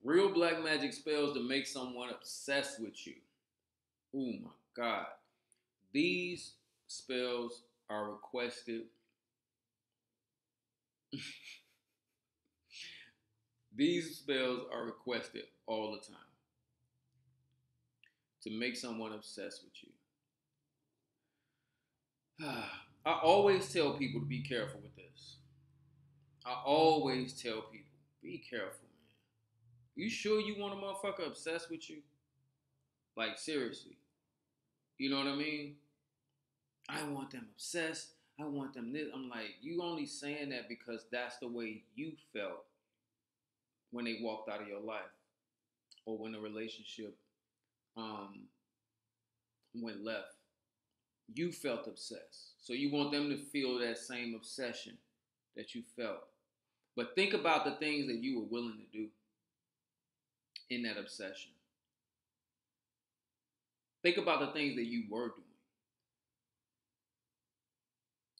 Real black magic spells to make someone obsessed with you. Oh my God. These spells are requested. These spells are requested all the time to make someone obsessed with you. I always tell people to be careful with this. I always tell people, be careful, man. You sure you want a motherfucker obsessed with you? Like, seriously. You know what I mean? I want them obsessed. I want them this. I'm like, you only saying that because that's the way you felt when they walked out of your life or when the relationship um, went left. You felt obsessed. So you want them to feel that same obsession that you felt. But think about the things that you were willing to do in that obsession. Think about the things that you were doing.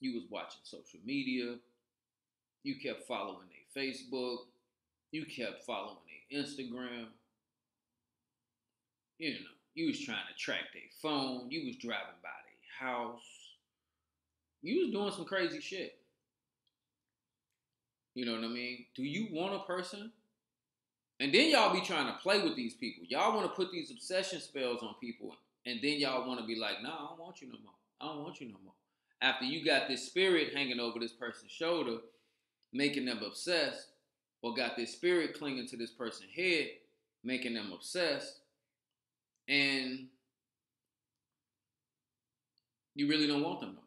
You was watching social media. You kept following their Facebook. You kept following their Instagram. You know, you was trying to track their phone. You was driving by their house. You was doing some crazy shit. You know what I mean? Do you want a person? And then y'all be trying to play with these people. Y'all want to put these obsession spells on people. And then y'all want to be like, nah, I don't want you no more. I don't want you no more. After you got this spirit hanging over this person's shoulder, making them obsessed, or got this spirit clinging to this person's head, making them obsessed, and you really don't want them no more.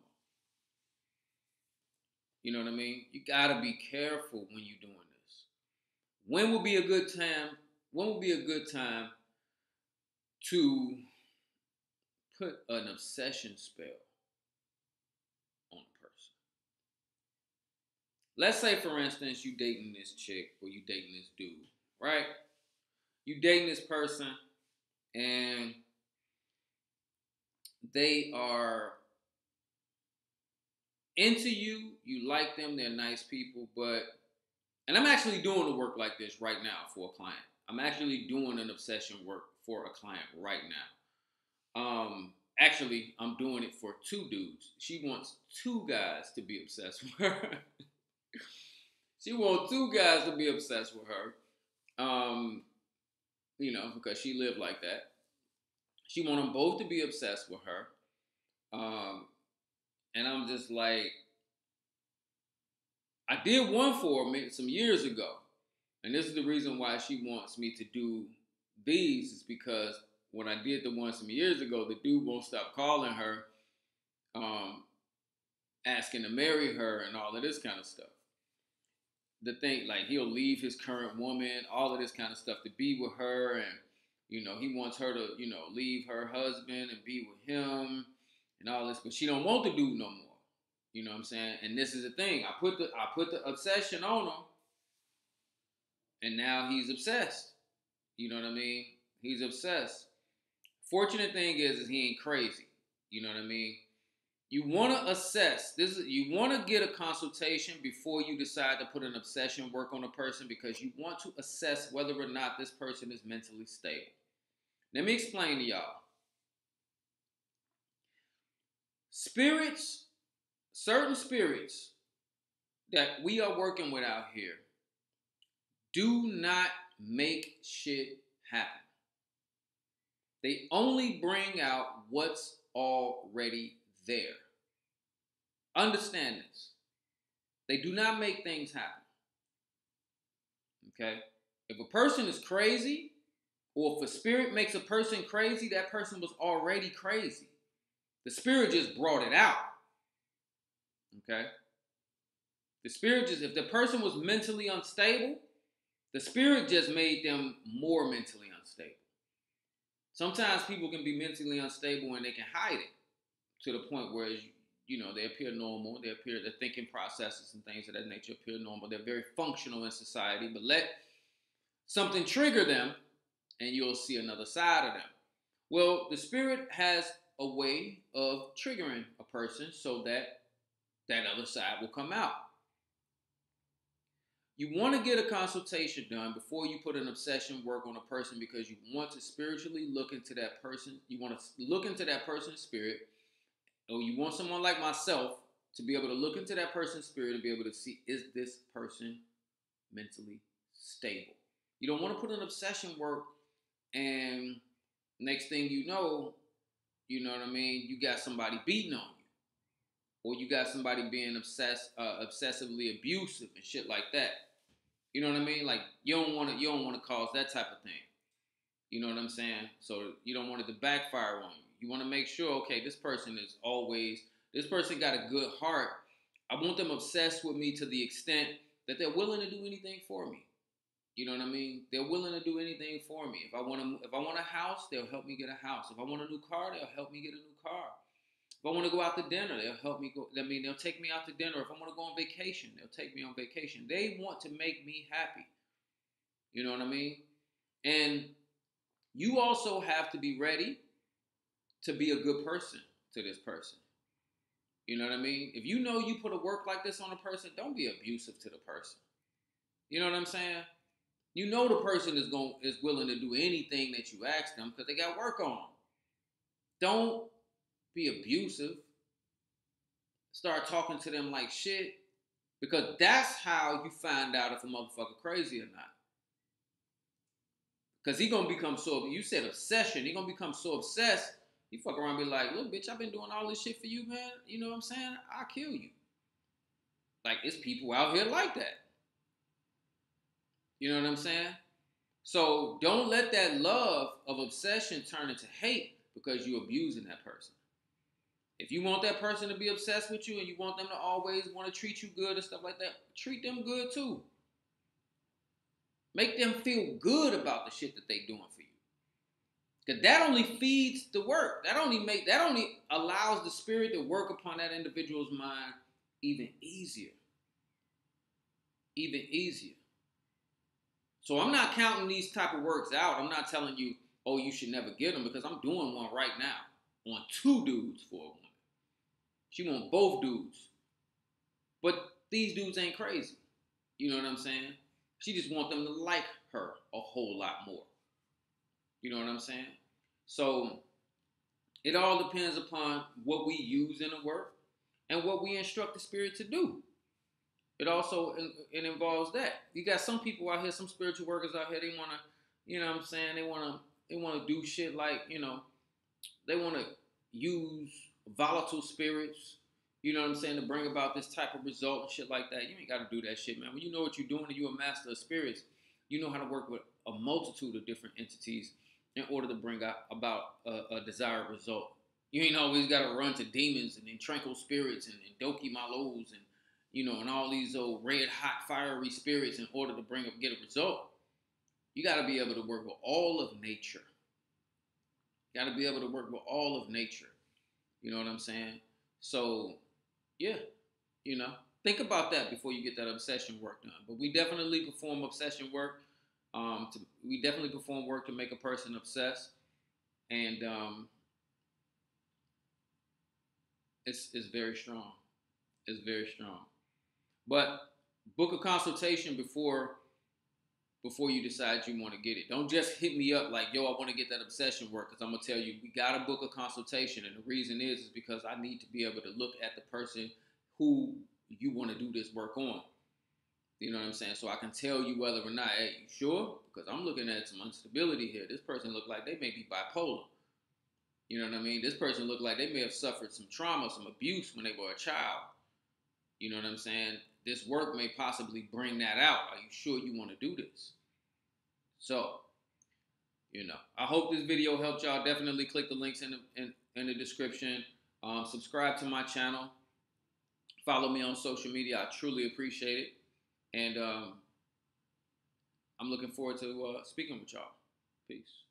You know what I mean? You gotta be careful when you're doing this. When would be a good time? When would be a good time to put an obsession spell on a person? Let's say, for instance, you dating this chick or you dating this dude, right? You dating this person and they are into you, you like them, they're nice people, and I'm actually doing the work like this right now for a client. I'm actually doing an obsession work for a client right now. Actually, I'm doing it for two dudes. She wants two guys to be obsessed with her. She wants two guys to be obsessed with her. Because she lived like that. She wants them both to be obsessed with her. And I'm just like, I did one for her some years ago. And this is the reason why she wants me to do these, is because when I did the one some years ago, the dude won't stop calling her, asking to marry her and all of this kind of stuff. The thing, like, he'll leave his current woman, all of this kind of stuff, to be with her. And, he wants her to, leave her husband and be with him and all this. But she don't want the dude no more. You know what I'm saying? And this is the thing. I put the obsession on him, and now he's obsessed. You know what I mean? He's obsessed. Fortunate thing is he ain't crazy. You know what I mean? You want to assess this. You want to get a consultation before you decide to put an obsession work on a person, because you want to assess whether or not this person is mentally stable. Let me explain to y'all. Certain spirits that we are working with out here do not make shit happen. They only bring out what's already there. Understand this. They do not make things happen. Okay? If a person is crazy, or if a spirit makes a person crazy, that person was already crazy. The spirit just brought it out. Okay? The spirit if the person was mentally unstable, the spirit just made them more mentally unstable. Sometimes people can be mentally unstable and they can hide it to the point where, they appear normal. Their thinking processes and things of that nature appear normal. They're very functional in society, but let something trigger them and you'll see another side of them. Well, the spirit has a way of triggering a person so that other side will come out. You want to get a consultation done before you put an obsession work on a person because you want to spiritually look into that person. You want to look into that person's spirit, or you want someone like myself to be able to look into that person's spirit and be able to see, is this person mentally stable? You don't want to put an obsession work and next thing you know what I mean, you got somebody beating on you, or you got somebody being obsessively abusive and shit like that. You know what I mean? Like you don't want to cause that type of thing. You know what I'm saying? So you don't want it to backfire on you. You want to make sure, okay, this person got a good heart. I want them obsessed with me to the extent that they're willing to do anything for me. You know what I mean? They're willing to do anything for me. If I want a house, they'll help me get a house. If I want a new car, they'll help me get a new car. If I want to go out to dinner, they'll help me go. I mean, they'll take me out to dinner. If I want to go on vacation, they'll take me on vacation. They want to make me happy. You know what I mean? And you also have to be ready to be a good person to this person. You know what I mean? If you know you put a work like this on a person, don't be abusive to the person. You know what I'm saying? You know the person is willing to do anything that you ask them because they got work on them. Don't be abusive. Start talking to them like shit, because that's how you find out if a motherfucker crazy or not. Because he gonna become so, you said obsession, he gonna become so obsessed, he fuck around and be like, look bitch, I've been doing all this shit for you, man. You know what I'm saying? I'll kill you. Like, it's people out here like that. You know what I'm saying? So don't let that love of obsession turn into hate because you're abusing that person. If you want that person to be obsessed with you and you want them to always want to treat you good and stuff like that, treat them good too. Make them feel good about the shit that they doing for you. Because that only feeds the work. That only allows the spirit to work upon that individual's mind even easier. Even easier. So I'm not counting these type of works out. I'm not telling you, oh, you should never get them, because I'm doing one right now on 2 dudes for a woman. She want both dudes. But these dudes ain't crazy. You know what I'm saying? She just want them to like her a whole lot more. You know what I'm saying? So it all depends upon what we use in the work and what we instruct the spirit to do. It involves that. You got some people out here, some spiritual workers out here, they want to, you know what I'm saying, they want to do shit like, you know, they want to use volatile spirits, you know what I'm saying, to bring about this type of result and shit like that. You ain't got to do that shit, man. When you know what you're doing and you're a master of spirits, you know how to work with a multitude of different entities in order to bring about a desired result. You ain't always got to run to demons and then tranquil spirits and doki malos and, you know, and all these old red hot fiery spirits in order to get a result. You got to be able to work with all of nature. You got to be able to work with all of nature. You know what I'm saying? So, yeah, you know, think about that before you get that obsession work done. But we definitely perform obsession work. We definitely perform work to make a person obsessed, and it's very strong. It's very strong. But book a consultation before you decide you want to get it. Don't just hit me up like, yo, I want to get that obsession work, because I'm going to tell you, we got to book a consultation. And the reason is because I need to be able to look at the person who you want to do this work on. You know what I'm saying? So I can tell you whether or not, hey, you sure? Because I'm looking at some instability here. This person look like they may be bipolar. You know what I mean? This person look like they may have suffered some trauma, some abuse when they were a child. You know what I'm saying? This work may possibly bring that out. Are you sure you want to do this? So, you know, I hope this video helped y'all. Definitely click the links in the description. Subscribe to my channel. Follow me on social media. I truly appreciate it. And I'm looking forward to speaking with y'all. Peace.